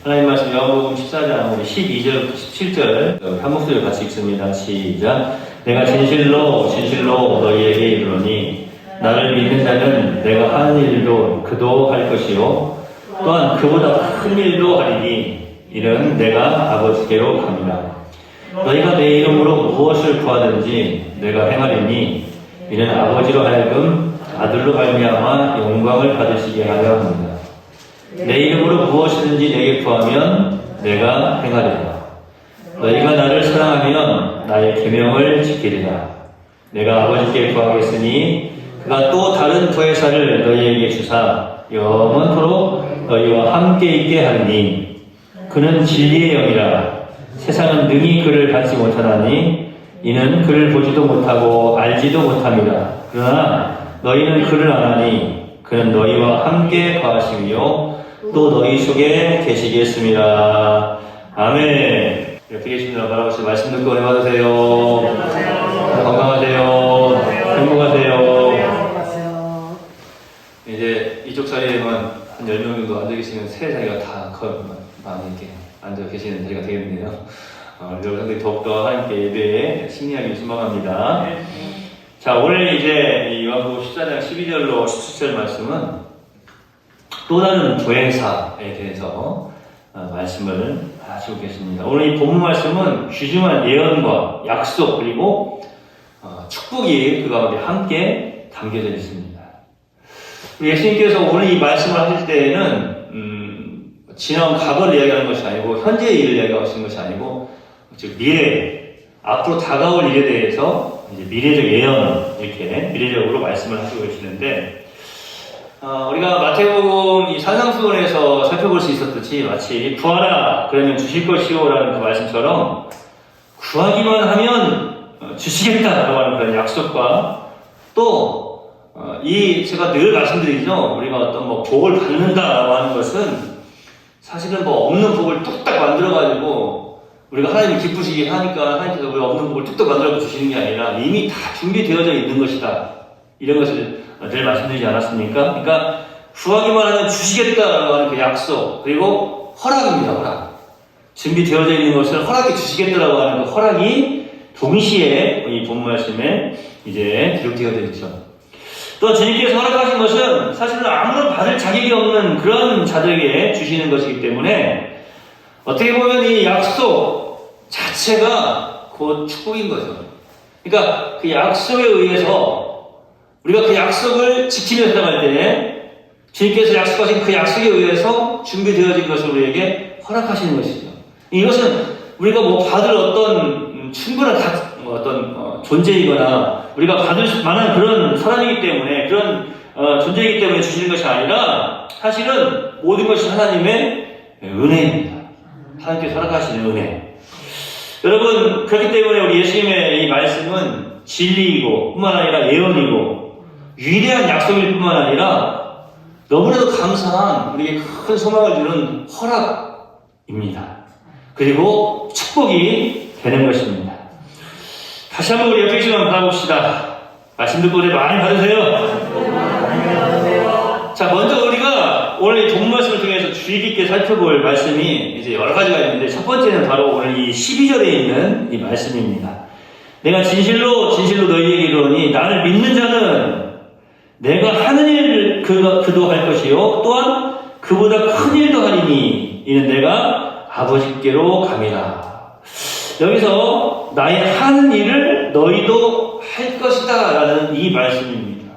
하나님 말씀 요한복음 14장 12절부터 17절 한 목소리를 같이 읽습니다. 시작. 내가 진실로 진실로 너희에게 이르노니 나를 믿는 자는 내가 하는 일도 그도 할 것이요 또한 그보다 큰 일도 하리니 이는 내가 아버지께로 갑니다. 너희가 내 이름으로 무엇을 구하든지 내가 행하리니 이는 아버지로 하여금 아들로 말미암아 영광을 받으시게 하려 합니다. 내 이름으로 무엇이든지 내게 구하면 내가 행하리라. 너희가 나를 사랑하면 나의 계명을 지키리라. 내가 아버지께 구하겠으니 그가 또 다른 보혜사를 너희에게 주사 영원토록 너희와 함께 있게 하리니 그는 진리의 영이라. 세상은 능히 그를 받지 못하나니 이는 그를 보지도 못하고 알지도 못합니다. 그러나 너희는 그를 아나니 그는 너희와 함께 거하시며 또 너희 속에 계시겠습니다. 아멘. 이렇게 계십니다. 바라보시 말씀 듣고 은혜 받으세요. 건강하세요. 행복하세요. 이제 이쪽 자리에만 한 10명 정도 앉아 계시는 세 자리가 다 많이 이렇게 앉아 계시는 자리가 되겠네요. 여러분들이 더욱더 하나님께 예배에 승리하기 소망합니다. 자, 오늘 이제 이 요한복음 14장 12절로 17절 말씀은 또 다른 보혜사에 대해서 말씀을 하시고 계십니다. 오늘 이 본문 말씀은 귀중한 예언과 약속 그리고 축복이 그 가운데 함께 담겨져 있습니다. 우리 예수님께서 오늘 이 말씀을 하실 때에는 지나온 과거를 이야기하는 것이 아니고 현재의 일을 이야기하시는 것이 아니고 즉 미래, 앞으로 다가올 일에 대해서 이제 미래적 예언 이렇게 미래적으로 말씀을 하시고 계시는데 우리가 마태복음 이 산상수훈에서 살펴볼 수 있었듯이 마치 구하라 그러면 주실 것이요 라는 그 말씀처럼 구하기만 하면 주시겠다라고 하는 그런 약속과 또 제가 늘 말씀드리죠. 우리가 어떤 복을 받는다라고 하는 것은 사실은 없는 복을 뚝딱 만들어가지고 우리가 하나님이 기쁘시게 하니까 하나님께서 우리가 없는 복을 뚝딱 만들어 주시는 게 아니라 이미 다 준비되어져 있는 것이다. 이런 것을 늘 말씀드리지 않았습니까? 그러니까 구하기만 하면 주시겠다라고 하는 그 약속 그리고 허락입니다. 허락. 준비되어져 있는 것을 허락해 주시겠다라고 하는 그 허락이 동시에 이 본문 말씀에 이제 기록되어져 있죠. 또 주님께서 허락하신 것은 사실은 아무런 받을 자격이 없는 그런 자들에게 주시는 것이기 때문에 어떻게 보면 이 약속 자체가 곧 축복인 거죠. 그러니까 그 약속에 의해서 우리가 그 약속을 지키며 살아갈 때 주님께서 약속하신 그 약속에 의해서 준비되어진 것을 우리에게 허락하시는 것이죠. 이것은 우리가 받을 어떤 충분한 존재이거나 우리가 받을 만한 그런 사람이기 때문에 그런 존재이기 때문에 주시는 것이 아니라 사실은 모든 것이 하나님의 은혜입니다. 하나님께서 허락하시는 은혜. 여러분 그렇기 때문에 우리 예수님의 이 말씀은 진리이고 뿐만 아니라 예언이고 위대한 약속일 뿐만 아니라 너무나도 감사한 우리에게 큰 소망을 주는 허락입니다. 그리고 축복이 되는 것입니다. 다시 한번 우리 옆에 계시면 받아봅시다. 말씀 듣고 우리 많이 받으세요. 자, 먼저 우리가 오늘 이 본문 말씀을 통해서 주의 깊게 살펴볼 말씀이 이제 여러 가지가 있는데 첫 번째는 바로 오늘 이 12절에 있는 이 말씀입니다. 내가 진실로 진실로 너희에게 이르노니 나를 믿는 자는 내가 하는 일 그도 할 것이요 또한 그보다 큰 일도 하리니 이는 내가 아버지께로 감이라. 여기서 나의 하는 일을 너희도 할 것이다 라는 이 말씀입니다.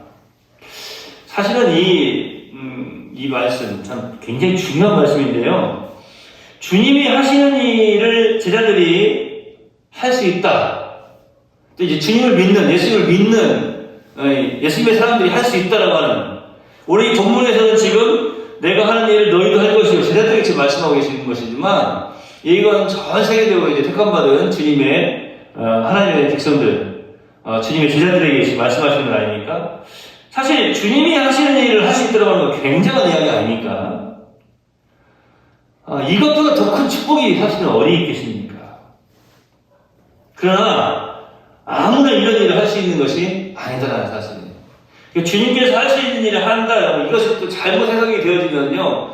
사실은 이 말씀 참 굉장히 중요한 말씀인데요. 주님이 하시는 일을 제자들이 할 수 있다. 또 이제 주님을 믿는 예수님을 믿는 예수님의 사람들이 할 수 있다라고 하는 우리 본문에서는 지금 내가 하는 일을 너희도 할 것이고 제자들에게 지금 말씀하고 계시는 것이지만 이건 전 세계적으로 이제 택함받은 주님의 하나님의 백성들 주님의 제자들에게 지금 말씀하시는 건 아닙니까? 사실 주님이 하시는 일을 할 수 있다라고 하는 건 굉장한 이야기 아닙니까? 이것보다 더 큰 축복이 사실은 어디 있겠습니까? 그러나 아무나 이런 일을 할 수 있는 것이 아니다라는 사실이에요. 주님께서 할 수 있는 일을 한다. 이것이 또 잘못 해석이 되어지면요.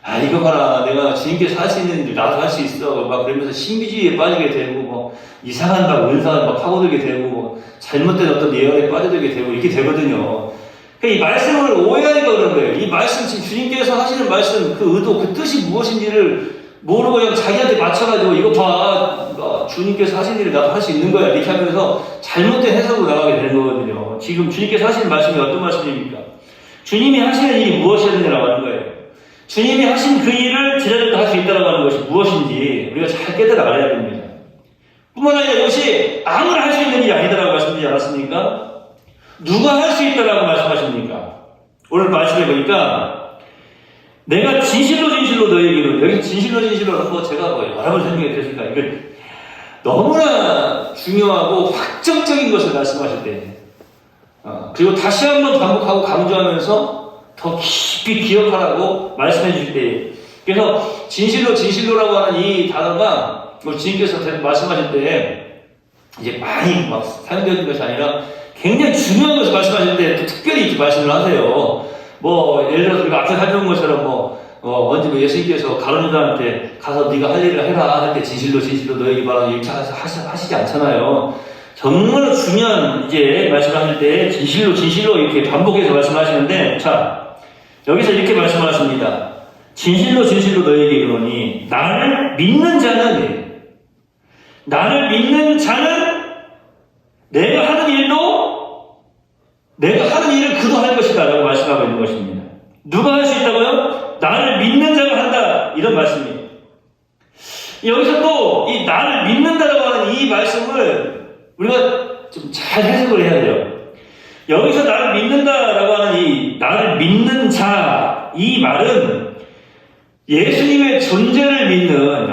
아, 이거 봐라. 내가 주님께서 할 수 있는 일 나도 할 수 있어. 막 그러면서 신비주의에 빠지게 되고, 뭐, 이상한 막 은사를 막 파고들게 되고, 뭐, 잘못된 어떤 예언에 빠져들게 되고, 이렇게 되거든요. 그러니까 이 말씀을 오해하니까 그런 거예요. 이 말씀, 지금 주님께서 하시는 말씀, 그 의도, 그 뜻이 무엇인지를 모르고 그냥 자기한테 맞춰가지고, 이거 봐. 주님께서 하신 일을 나도 할 수 있는 거야. 이렇게 하면서 잘못된 해석으로 나가게 되는 거거든요. 지금 주님께서 하시는 말씀이 어떤 말씀입니까? 주님이 하시는 일이 무엇이었느냐고 하는 거예요. 주님이 하신 그 일을 제자들도 할 수 있다고 하는 것이 무엇인지 우리가 잘 깨달아 알아야 됩니다. 뿐만 아니라 이것이 아무나 할 수 있는 일이 아니다라고 말씀드리지 않았습니까? 누가 할 수 있다라고 말씀하십니까? 오늘 말씀해 보니까 내가 진실로 너희에게 이르노니, 여기 진실로 뭐 제가 뭐 여러 번 설명해 드렸으니까 이건 너무나 중요하고 확정적인 것을 말씀하실 때, 그리고 다시 한번 반복하고 강조하면서 더 깊이 기억하라고 말씀해 주실 때, 그래서 진실로라고 하는 이 단어가 주님께서 말씀하실 때 이제 많이 막 사용되는 것이 아니라 굉장히 중요한 것을 말씀하실 때 또 특별히 이렇게 말씀을 하세요. 뭐 예를 들어서 우리가 앞에 살펴본 것처럼 언제 예수님께서 가룟 유다한테 가서 네가 할 일을 해라 할 때 진실로 너에게 말하는 이렇게 하시지 않잖아요. 정말 중요한 이제 말씀하실 때 진실로 이렇게 반복해서 말씀하시는데, 자, 여기서 이렇게 말씀하십니다. 진실로 너에게 이르노니 나를 믿는 자는 내가 하는 일을 그도 할 것이다 라고 말씀하고 있는 것입니다. 누가 할 수 있다고요? 나를 믿는 자가 한다, 이런 말씀이에요. 여기서 또 이 나를 믿는다라고 하는 이 말씀을 우리가 좀 잘 해석을 해야 돼요. 여기서 나를 믿는다라고 하는 이 나를 믿는 자, 이 말은 예수님의 존재를 믿는,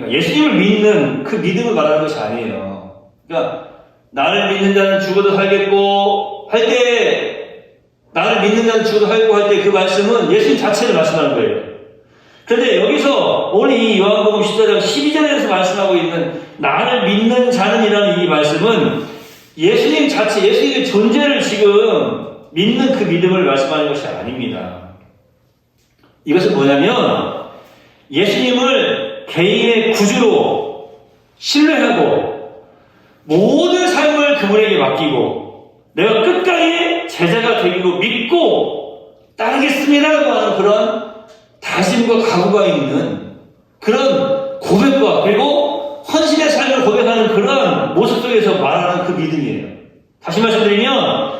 예수님을 믿는 그 믿음을 말하는 것이 아니에요. 그러니까 나를 믿는 자는 죽어도 살겠고 할 때, 나를 믿는 자는 죽어도 살겠고 할 때 그 말씀은 예수님 자체를 말씀하는 거예요. 그런데 여기서 오늘 이 요한복음 14장 12절에서 말씀하고 있는 나를 믿는 자는이라는 이 말씀은 예수님 자체, 예수님의 존재를 지금 믿는 그 믿음을 말씀하는 것이 아닙니다. 이것은 뭐냐면 예수님을 개인의 구주로 신뢰하고 모든 삶을 그분에게 맡기고 내가 끝까지 제자가 되기로 믿고 따르겠습니다라고 하는 그런 다짐과 각오가 있는 그런 고백과 그리고 헌신의 삶을 고백하는 그런 모습 속에서 말하는 그 믿음이에요. 다시 말씀드리면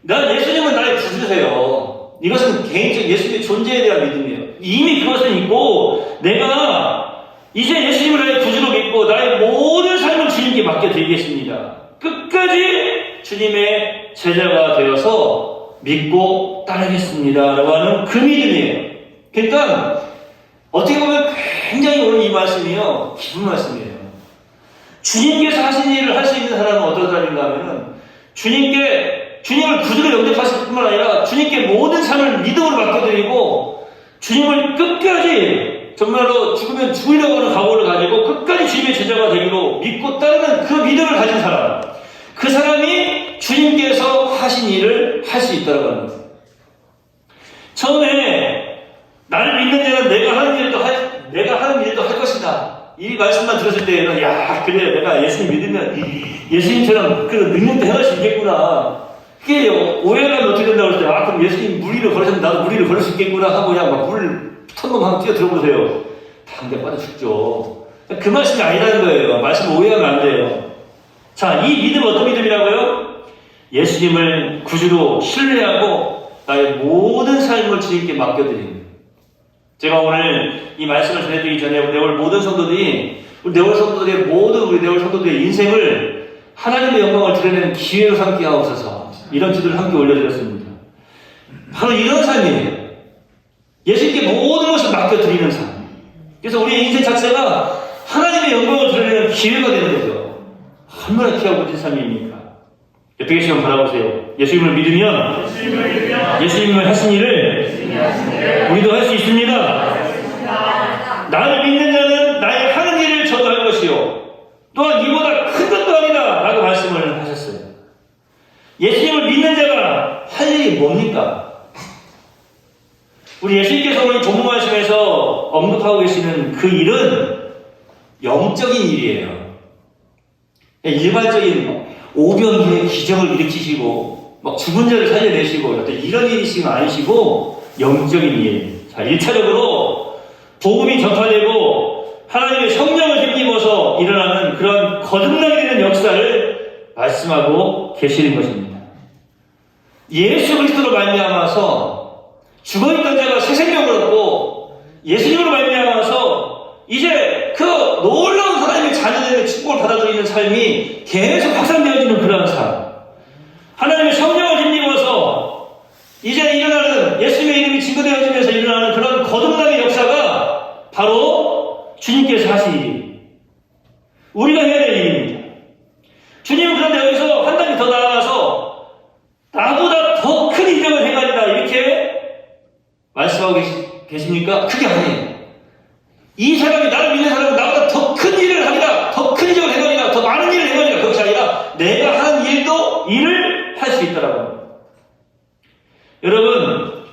예수님은 나의 구주세요. 이것은 개인적 예수님의 존재에 대한 믿음이에요. 이미 그것은 있고 내가 이제 예수님을 나의 구주로 믿고 나의 모든 삶을 주님께 맡겨드리겠습니다. 끝까지 주님의 제자가 되어서 믿고 따르겠습니다 라고 하는 그 믿음이에요. 그러니까 어떻게 보면 굉장히 오늘 이 말씀이요, 기쁜 말씀이에요. 주님께서 하신 일을 할 수 있는 사람은 어떤 사람인가 하면은 주님을 구주로 영접하실 뿐만 아니라 주님께 모든 삶을 믿음으로 맡겨드리고 주님을 끝까지 정말로 죽으면 죽으려고 하는 각오를 가지고 끝까지 주님의 제자가 되기로 믿고 따르는 그 믿음을 가진 사람, 그 사람이 주님께서 하신 일을 할 수 있다고 하는 거예요. 처음에 나를 믿는 자는 내가 하는 일도 할 것이다. 이 말씀만 들었을 때에는 그래 내가 예수님 믿으면 예수님처럼 그 능력도 행할 수 있겠구나. 그게 오해를 하면 어떻게 된다고 할 때 그럼 예수님 무리를 걸으셨는데 나도 무리를 걸을 수 있겠구나 하고 그냥 막 물 턴놈 한번 뛰어 들어보세요. 당대 빠져 죽죠. 그 말씀이 아니라는 거예요. 말씀 오해하면 안 돼요. 자, 이 믿음 어떤 믿음이라고요? 예수님을 구주로 신뢰하고 나의 모든 삶을 주님께 맡겨드리는 거예요. 제가 오늘 이 말씀을 전해드리기 전에 우리 네월 성도들의 인생을 하나님의 영광을 드러내는 기회로 삼게 하옵소서, 이런 기도를 함께 올려드렸습니다. 바로 이런 삶이에요. 예수님께 모든 것을 맡겨드리는 삶. 그래서 우리의 인생 자체가 하나님의 영광을 드러내는 기회가 되는 거죠. 얼마나 귀하고 멋진 삶입니까? 옆에 계시면 바라보세요. 예수님을 믿으면 예수님을 하신 일을 우리도 할 수 있습니다. 나를 믿는 자는 나의 하는 일을 저도 할 것이요 또한 이보다 큰 것도 아니다 라고 말씀을 하셨어요. 예수님을 믿는 자가 할 일이 뭡니까? 우리 예수님께서 오늘 본문 말씀 하시는 그 일은 영적인 일이에요. 일반적인 오병이의 기적을 일으키시고 막 죽은 자를 살려내시고 어떤 이런 일이 아니시고 영적인 일. 자, 1차적으로 복음이 전파되고 하나님의 성령을 힘입어서 일어나는 그런 거듭나게 되는 역사를 말씀하고 계시는 것입니다. 예수 그리스도로 말미암아서 죽어있던 자가 새 생명을 얻고 예수님으로 말미암아서 이제 그 놀라운 하나님의 자녀들의 축복을 받아들이는 삶이 계속 확산되어지는 그런 삶. 하나님의 성령을 힘입어서 이제 일어나는 예수님의 이름이 증거되어지면서 일어나는 그런 거듭남의 역사가 바로 주님께서 하신 일. 우리가 해야 될 일입니다. 주님은 그런데 여기서 한 단계 더 나아가서 나보다 더 큰 이적을 행하리라 이렇게 말씀하고 계십니까? 그게 아니에요. 이 사람이 나를 믿는 사람은 나보다 더 큰 일을 하리라, 더 큰 이적을 행하리라, 더 많은 일을 행하리라. 그것이 아니라 내가 하는 일을 할 수 있더라고요. 여러분,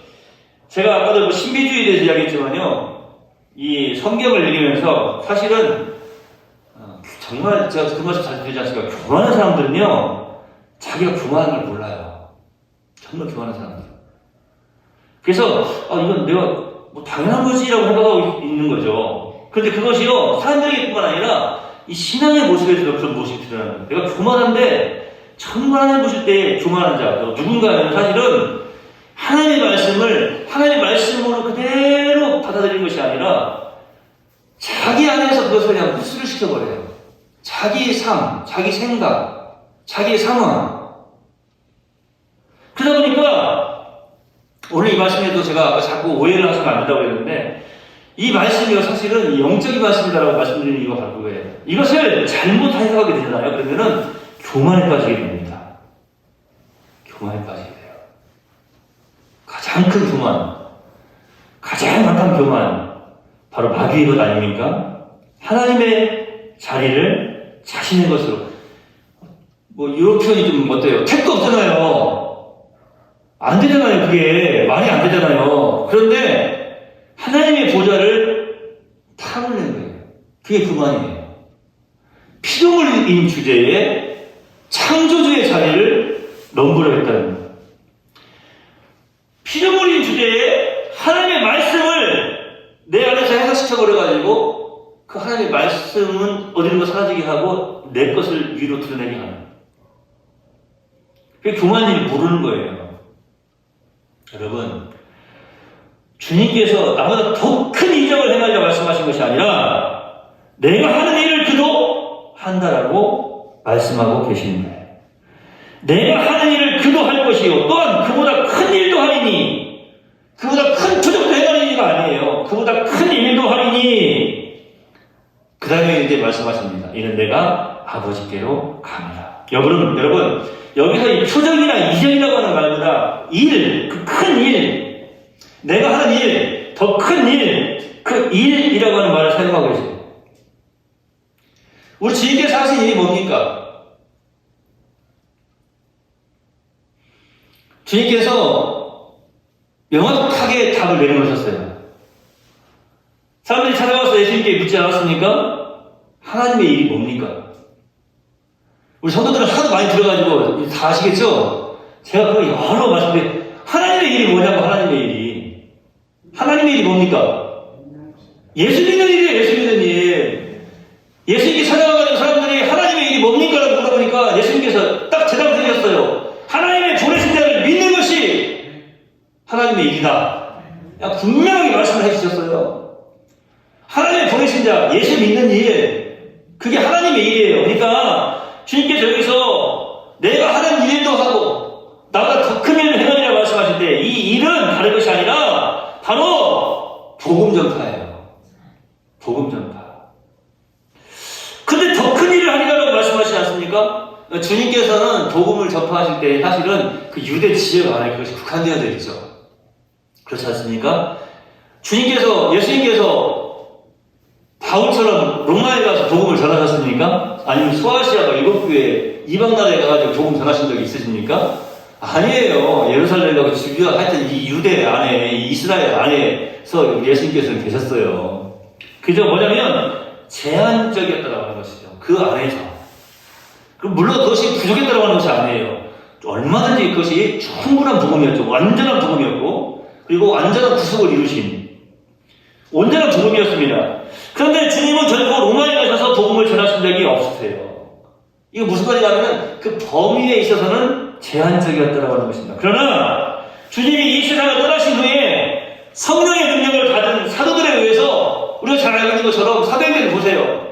제가 아까도 신비주의에 대해서 이야기했지만요, 이 성경을 읽으면서 사실은 정말 제가 그 말씀 잘 드리지 않습니까? 교만한 사람들은요, 자기가 교만한 걸 몰라요. 정말 교만한 사람들. 그래서 이건 내가 뭐 당연한 거지라고 생각하고 있는 거죠. 그런데 그것이요, 사람들에게뿐만 아니라 이 신앙의 모습에서도 그런 모습이 드러나는 거예요. 내가 교만한데 정말 하나님 보실 때 교만한 자, 누군가는 사실은 하나님의 말씀을 하나님의 말씀으로 그대로 받아들이는 것이 아니라 자기 안에서 그것을 그냥 흡수를 시켜버려요. 자기의 삶, 자기 생각, 자기의 상황. 그러다 보니까 오늘 이 말씀에도 제가 아까 자꾸 오해를 하시면 안 된다고 했는데 이 말씀이요 사실은 영적인 말씀이다라고 말씀드리는 이유가 바로 그거예요. 이것을 잘못 해석하게 되잖아요. 그러면은 교만에 빠지게 됩니다. 교만에 빠지게 돼요. 가장 큰 교만, 가장 막한 교만, 바로 마귀의 것 아닙니까? 하나님의 자리를 자신의 것으로. 뭐 이런 표현이 좀 어때요? 택도 없잖아요. 안 되잖아요. 그게 말이 안 되잖아요. 그런데 하나님의 보좌를 탐을 거예요. 그게 교만이에요. 피조물 흘린 주제에 창조주의 자리를 넘보려 했다는 거예요. 피조물인 주제에 하나님의 말씀을 내 안에서 해석시켜버려가지고 그 하나님의 말씀은 어디론가 사라지게 하고 내 것을 위로 드러내게 하는 거예요. 그게 교만을 모르는 거예요. 여러분, 주님께서 나보다 더 큰 이적을 행하려 말씀하신 것이 아니라 내가 하는 일을 그도 한다라고 말씀하고 계시는 거예요. 내가 하는 일을 그도 할 것이요 또한 그보다 큰 일도 하리니, 그보다 큰 표적도 행하리니가 아니에요. 그보다 큰 일도 하리니. 그 다음에 이제 말씀하십니다. 이는 내가 아버지께로 갑니다. 여러분 여기서 이 표적이나 이적이라고 하는 말보다 일, 그 큰 일, 내가 하는 일, 더 큰 일, 그 일이라고 하는 말을 사용하고 계세요. 우리 주님께서 하신 일이 뭡니까? 주님께서 명확하게 답을 내려놓으셨어요. 사람들이 찾아가서 예수님께 묻지 않았습니까? 하나님의 일이 뭡니까? 우리 성도들은 하도 많이 들어가지고 다 아시겠죠? 제가 그거 여러 말씀드린 하나님의 일이 뭐냐고. 하나님의 일이 뭡니까? 예수 믿는 일이에요. 예수 믿는 일. 예수님께 찾아가가지고 사람들이 하나님의 일이 뭡니까? 라고 물어보니까 예수님께서 딱 대답을 드렸어요. 하나님의 보내신 자를 믿는 것이 하나님의 일이다. 분명하게 말씀을 해주셨어요. 하나님의 보내신 자, 예수 믿는 일, 그게 하나님의 일이에요. 그러니까 주님께서 여기서 내가 하는 일도 하고 나보다 더 큰 일을 행하리라 말씀하실 때 이 일은 다른 것이 아니라 바로 복음 전파예요. 복음 전파. 근데 더 큰 일을 하리라고 말씀하시지 않습니까? 주님께서는 복음을 전파하실 때 사실은 그 유대 지역 안에 그것이 국한되어져 있죠. 그렇지 않습니까? 예수님께서 바울처럼 로마에 가서 복음을 전하셨습니까? 아니면 소아시아가 일곱 교회 이방 나라에 가가지고 복음 전하신 적이 있으십니까? 아니에요. 예루살렘 가고 주변 하여튼 이 유대 안에, 이 이스라엘 안에서 예수님께서는 계셨어요. 그저 뭐냐면 제한적이었다고 하는 것이죠. 그 안에서. 물론 그것이 부족했다고 하는 것이 아니에요. 얼마든지 그것이 충분한 복음이었죠. 완전한 복음이었고, 그리고 완전한 구속을 이루신 온전한 복음이었습니다. 그런데 주님은 결코 로마에 가셔서 복음을 전하신 적이 없으세요. 이거 무슨 말이냐면 그 범위에 있어서는 제한적이었다고 하는 것입니다. 그러나 주님이 이 세상을 떠나신 후에 성령의 능력을 받은 사도들에 의해서 우리가 잘 알고 있는 것처럼 사도행전을 보세요.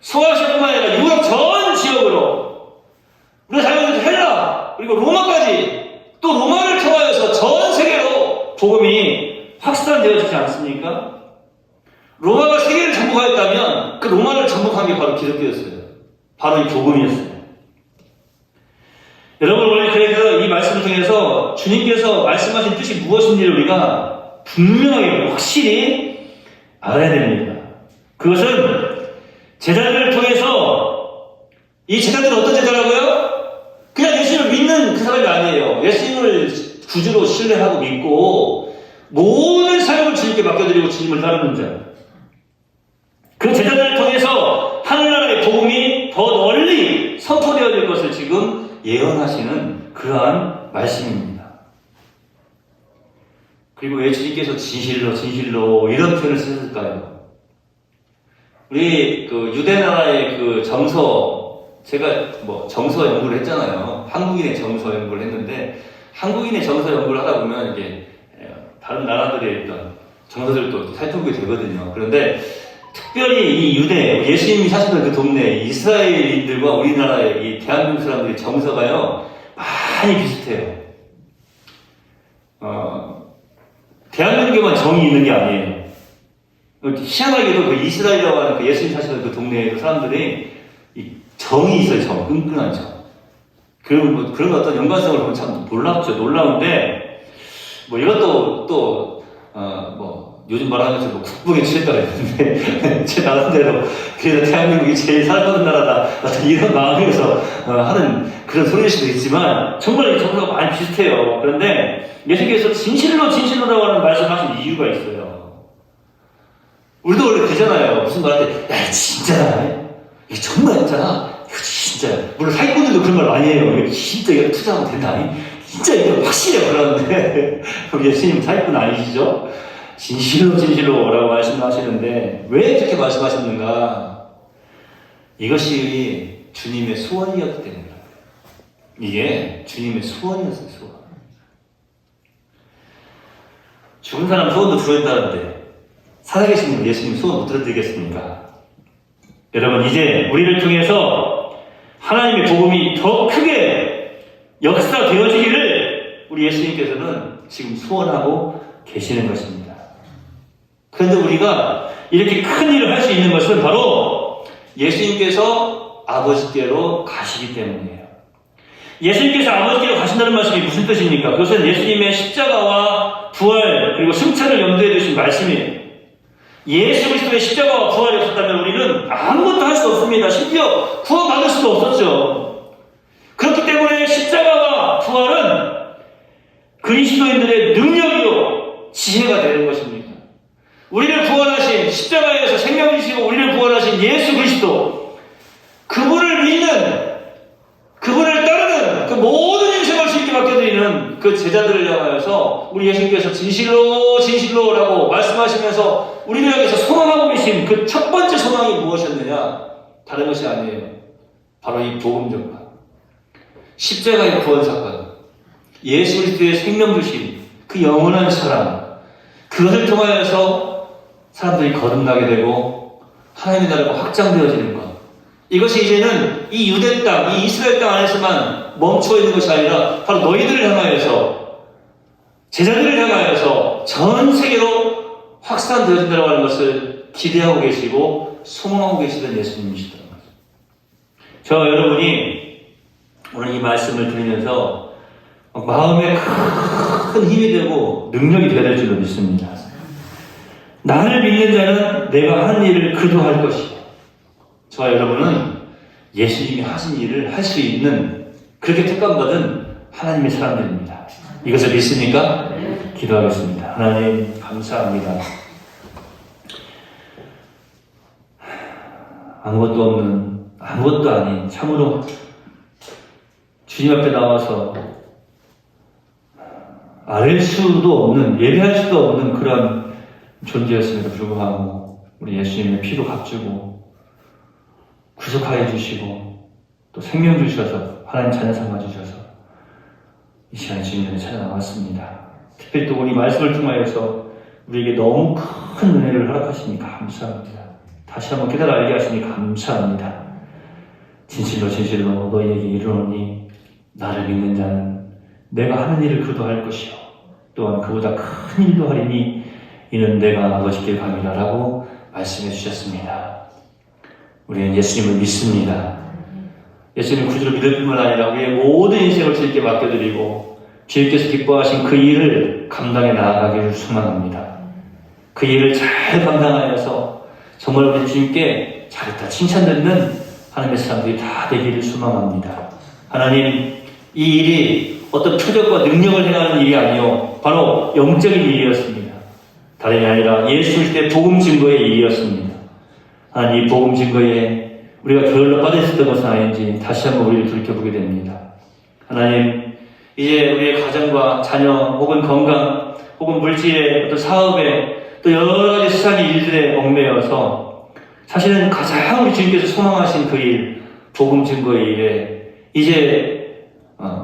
소아시아뿐만 아니라 유럽 전 지역으로 우리가 잘 알고 있는 헬라 그리고 로마까지 또 로마를 통하여서 전 세계로 복음이 확산되어지지 않습니까? 로마가 세계를 정복하였다면 그 로마를 정복한 게 바로 기독교였어요. 바로 이 복음이었어요. 여러분, 오늘 그래서 이 말씀을 통해서 주님께서 말씀하신 뜻이 무엇인지를 우리가 분명하게 확실히 알아야 됩니다. 그것은 제자들을 통해서 이 제자들은 어떤 제자라고요? 그냥 예수님을 믿는 그 사람이 아니에요. 예수님을 구주로 신뢰하고 믿고 모든 삶을 주님께 맡겨드리고 주님을 따르는 자. 그 제자들을 통해서 하늘나라의 복음이 더 널리 선포되어질 것을 지금 예언하시는 그러한 말씀입니다. 그리고 왜 주님께서 진실로 이런 표현을 쓰셨을까요? 우리 그 유대나라의 그 정서, 제가 뭐 정서 연구를 했잖아요. 한국인의 정서 연구를 했는데 한국인의 정서 연구를 하다 보면 이게 다른 나라들의 어떤 정서들도 살펴보게 되거든요. 그런데 특별히 이 유대, 예수님이 사시던 그 동네 이스라엘인들과 우리나라의 이 대한민국 사람들의 정서가요 많이 비슷해요. 대한민국에만 정이 있는 게 아니에요. 희한하게도 그 이스라엘이라고 하는 그 예수님 사시던 그 동네의 사람들이 이 정이 있어요. 끈끈한 정. 그런 어떤 연관성을 보면 참 놀라운데, 뭐 이것도 요즘 말하는 것처럼 국뽕에 취했다고 했는데, 제 나름대로, 그래서 대한민국이 제일 살아가는 나라다. 이런 마음에서 하는 그런 소리일 수도 있지만, 정말 이 정서가 많이 비슷해요. 그런데 예수님께서 진실로라고 하는 말씀을 하신 이유가 있어요. 우리도 원래 되잖아요. 무슨 말 할 때, 야, 진짜다. 이거 정말 진짜다. 이거 진짜. 물론 사기꾼들도 그런 말 많이 해요. 이거 진짜 이거 투자하면 된다. 진짜 이거 확실해요. 그러는데, 예수님 사기꾼 아니시죠? 진실로라고 말씀하시는데 왜 그렇게 말씀하셨는가? 이것이 주님의 소원이었기 때문입니다. 이게 주님의 소원이었어요. 소원. 죽은 사람 소원도 들어야된다는데 살아계신 분 예수님 소원 못 들어드리겠습니까? 여러분, 이제 우리를 통해서 하나님의 복음이 더 크게 역사되어지기를 우리 예수님께서는 지금 소원하고 계시는 것입니다. 그런데 우리가 이렇게 큰 일을 할 수 있는 것은 바로 예수님께서 아버지께로 가시기 때문이에요. 예수님께서 아버지께로 가신다는 말씀이 무슨 뜻입니까? 그것은 예수님의 십자가와 부활 그리고 승천을 염두에 두신 말씀이에요. 예수 그리스도의 십자가와 부활이 없었다면 우리는 아무것도 할 수 없습니다. 심지어 구원받을 수도 없었죠. 그렇기 때문에 십자가와 부활은 그리스도인들의 능력이요 지혜가 되는 것입니다. 우리를 구원하신 십자가에서 생명을 주시고 우리를 구원하신 예수 그리스도, 그분을 믿는, 그분을 따르는 그 모든 인생을 주님께 맡겨드리는 그 제자들을 향하여서 우리 예수님께서 진실로라고 말씀하시면서 우리를 향해서 소망하고 계신 그 첫 번째 소망이 무엇이었느냐? 다른 것이 아니에요. 바로 이 복음 전파, 십자가의 구원 사건, 예수 그리스도의 생명 주심, 그 영원한 사랑, 그것을 통하여서 사람들이 거듭나게 되고 하나님의 나라가 확장되어지는 것. 이것이 이제는 이 유대 땅, 이 이스라엘 땅 안에서만 멈춰 있는 것이 아니라 바로 너희들을 향하여서, 제자들을 향하여서 전 세계로 확산되어진다고 하는 것을 기대하고 계시고 소망하고 계시던 예수님이시더라고요. 저 여러분이 오늘 이 말씀을 들으면서 마음에 큰 힘이 되고 능력이 되어야 될 줄로 믿습니다. 나를 믿는 자는 내가 한 일을 그도 할 것이요. 저와 여러분은 예수님이 하신 일을 할 수 있는 그렇게 특감받은 하나님의 사람들입니다. 이것을 믿습니까? 기도하겠습니다. 하나님 감사합니다. 아무것도 아닌 참으로 주님 앞에 나와서 알 수도 없는, 예배할 수도 없는 그런 존재였음에도 불구하고 우리 예수님의 피로 값주고 구속하여 주시고 또 생명 주셔서 하나님 자녀 삼아 주셔서 이 시간에 주님을 찾아 나왔습니다. 특별히 또 우리 말씀을 통하여서 우리에게 너무 큰 은혜를 허락하시니 감사합니다. 다시 한번 깨달아 알게 하시니 감사합니다. 진실로 너희에게 이르노니 나를 믿는 자는 내가 하는 일을 그도 할 것이요 또한 그보다 큰 일도 하리니 이는 내가 아버지께 감이라 라고 말씀해 주셨습니다. 우리는 예수님을 믿습니다. 예수님을 구주로 믿을 뿐만 아니라 우리의 모든 인생을 주님께 맡겨드리고 주님께서 기뻐하신 그 일을 감당해 나아가기를 소망합니다. 그 일을 잘 감당하여서 정말 우리 주님께 잘했다 칭찬듣는 하나님의 사람들이 다 되기를 소망합니다. 하나님, 이 일이 어떤 표적과 능력을 행하는 일이 아니요 바로 영적인 일이었습니다. 다름이 아니라 예수 그리스도의 복음 증거의 일이었습니다. 하나님, 이 복음 증거에 우리가 게을러 빠져 있었던 것은 아닌지 다시 한번 우리를 돌이켜보게 됩니다. 하나님, 이제 우리의 가정과 자녀 혹은 건강 혹은 물질의 어떤 사업에 또 여러 가지 세상의 일들에 얽매여서 사실은 가장 우리 주님께서 소망하신 그 일, 복음 증거의 일에 이제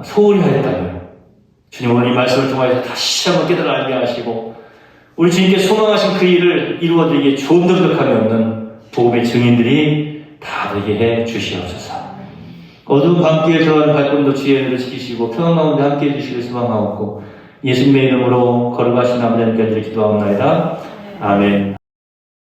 소홀히 하였다면 주님 오늘 이 말씀을 통하여서 다시 한번 깨달아 알게 하시고 우리 주님께서 소망하신 그 일을 이루어드리기에 조금더덕함이 없는 복음의 증인들이 다 되게 해 주시옵소서. 어두운 밤길에 들어가는 발걸음도 주의 은혜로 지키시고 평안 가운데 함께해 주시길 소망하옵고 예수님의 이름으로 거룩하신 아버지 하나님께 기도하옵나이다. 아멘.